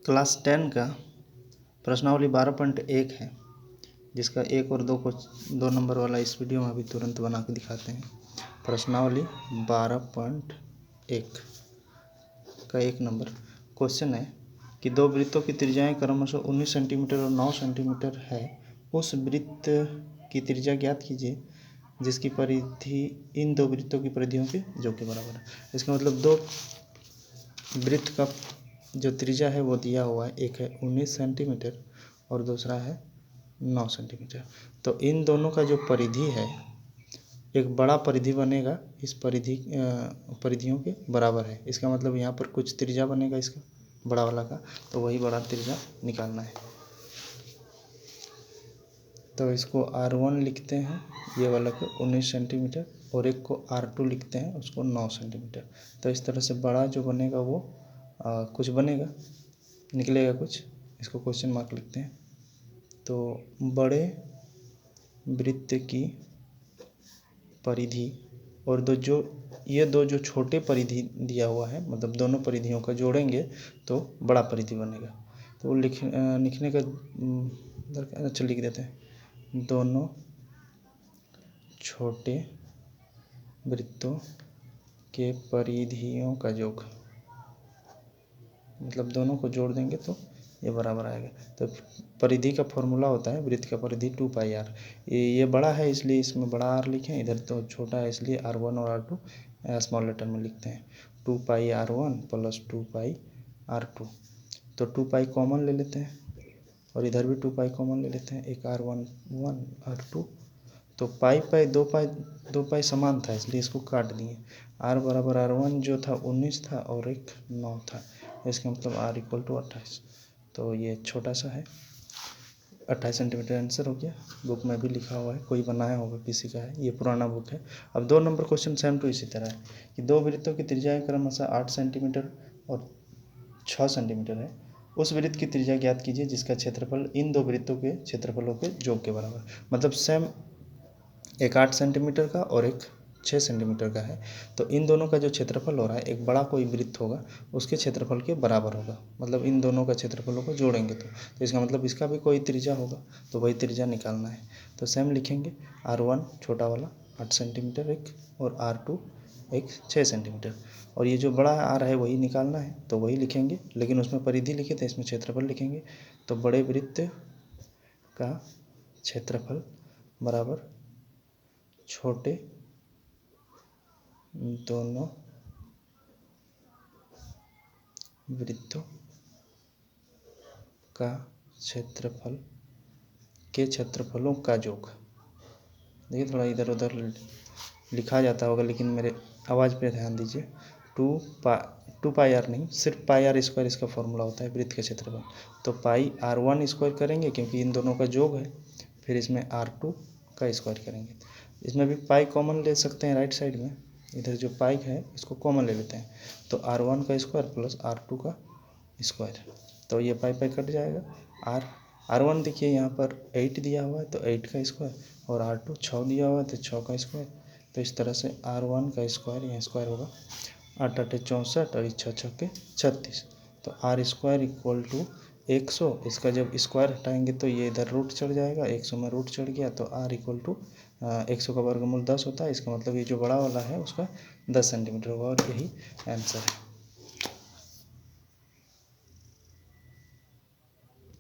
Class 10 का प्रश्नावली 12.1 है, जिसका 1 और 2 को 2 नंबर वाला इस वीडियो में अभी तुरंत बना के दिखाते हैं। प्रश्नावली 12.1 का 1 नंबर क्वेश्चन है कि दो वृत्तों की त्रिज्याएं क्रमशः 19 सेंटीमीटर और 9 सेंटीमीटर है। उस वृत्त की त्रिज्या ज्ञात कीजिए जिसकी परिधि इन दो वृत्तों की परिधियों के योग के बराबर है। इसका मतलब दो वृत्त का जो त्रिज्या है वो दिया हुआ है, एक है 19 सेंटीमीटर और दूसरा है 9 सेंटीमीटर। तो इन दोनों का जो परिधि है एक बड़ा परिधि बनेगा, इस परिधियों के बराबर है। इसका मतलब यहाँ पर कुछ त्रिज्या बनेगा इसका बड़ा वाला का, तो वही बड़ा त्रिज्या निकालना है। तो इसको R1 लिखते हैं, ये वाला को 19 सेंटीमीटर, और एक को R2 लिखते हैं, उसको 9 सेंटीमीटर। तो इस तरह से बड़ा जो बनेगा वो कुछ बनेगा, निकलेगा कुछ, इसको क्वेश्चन मार्क लिखते हैं। तो बड़े वृत्त की परिधि और ये दो जो छोटे परिधि दिया हुआ है, मतलब दोनों परिधियों का जोड़ेंगे तो बड़ा परिधि बनेगा। तो वो लिखने का अच्छा लिख देते हैं, दोनों छोटे वृत्तों के परिधियों का योग, मतलब दोनों को जोड़ देंगे तो ये बराबर आएगा। तो परिधि का फॉर्मूला होता है वृत्त का परिधि 2πr। ये बड़ा है इसलिए इसमें बड़ा R लिखें, इधर तो छोटा है इसलिए R1 और R2 स्मॉल लेटर में लिखते हैं। 2πr1 + 2πr2। तो 2π कॉमन ले लेते हैं और इधर भी 2π कॉमन ले लेते हैं, एक R1 R2। तो पाई 2 पाई समान था इसलिए इसको काट दिए। R बराबर R1 जो था 19 था और एक 9 था, इसका मतलब R = 28। तो ये छोटा सा है, 28 सेंटीमीटर आंसर हो गया। बुक में भी लिखा हुआ है, कोई बनाया होगा किसी का है, ये पुराना बुक है। अब 2 नंबर क्वेश्चन सेम टू इसी तरह है कि दो वृत्तों की त्रिज्याएं क्रमशः 8 सेंटीमीटर और 6 सेंटीमीटर है। उस वृत्त की त्रिज्या ज्ञात कीजिए जिसका क्षेत्रफल इन दो वृत्तों के क्षेत्रफलों के योग के बराबर। मतलब सेम, एक 8 सेंटीमीटर का और एक 6 सेंटीमीटर का है। तो इन दोनों का जो क्षेत्रफल हो रहा है, एक बड़ा कोई वृत्त होगा उसके क्षेत्रफल के बराबर होगा, मतलब इन दोनों का क्षेत्रफलों को जोड़ेंगे तो इसका मतलब इसका भी कोई त्रिज्या होगा, तो वही त्रिज्या निकालना है। तो सेम लिखेंगे, R1 छोटा वाला 8 सेंटीमीटर एक, और R2 एक 6 सेंटीमीटर, और ये जो बड़ा R है वही निकालना है, तो वही लिखेंगे, लेकिन उसमें परिधि लिखे थे, इसमें क्षेत्रफल लिखेंगे। तो बड़े वृत्त का क्षेत्रफल बराबर छोटे दोनों वृत्तों का क्षेत्रफल के क्षेत्रफलों का योग। देखिए थोड़ा इधर उधर लिखा जाता होगा, लेकिन मेरे आवाज़ पे ध्यान दीजिए। 2πr नहीं, सिर्फ πr² इसका फॉर्मूला होता है वृत्त के क्षेत्रफल। तो πr1² करेंगे क्योंकि इन दोनों का योग है, फिर इसमें R2 का स्क्वायर करेंगे। इसमें भी पाई कॉमन ले सकते हैं राइट साइड में, इधर जो पाई है इसको कॉमन ले लेते हैं। तो R1 का स्क्वायर प्लस R2 का स्क्वायर, तो ये पाई कट जाएगा। R1 देखिए यहाँ पर 8 दिया हुआ है तो 8 का स्क्वायर, और R2 6 दिया हुआ है तो 6 का स्क्वायर। तो इस तरह से R1 का स्क्वायर यहाँ स्क्वायर होगा, 8 8 64 और 6 6 36। तो R² = 100। इसका जब स्क्वायर हटाएंगे तो ये इधर रूट चढ़ जाएगा, 100 में रूट चढ़ गया तो R = 100 का वर्गमूल 10 होता है। इसका मतलब ये जो बड़ा वाला है उसका 10 सेंटीमीटर होगा, और यही आंसर है।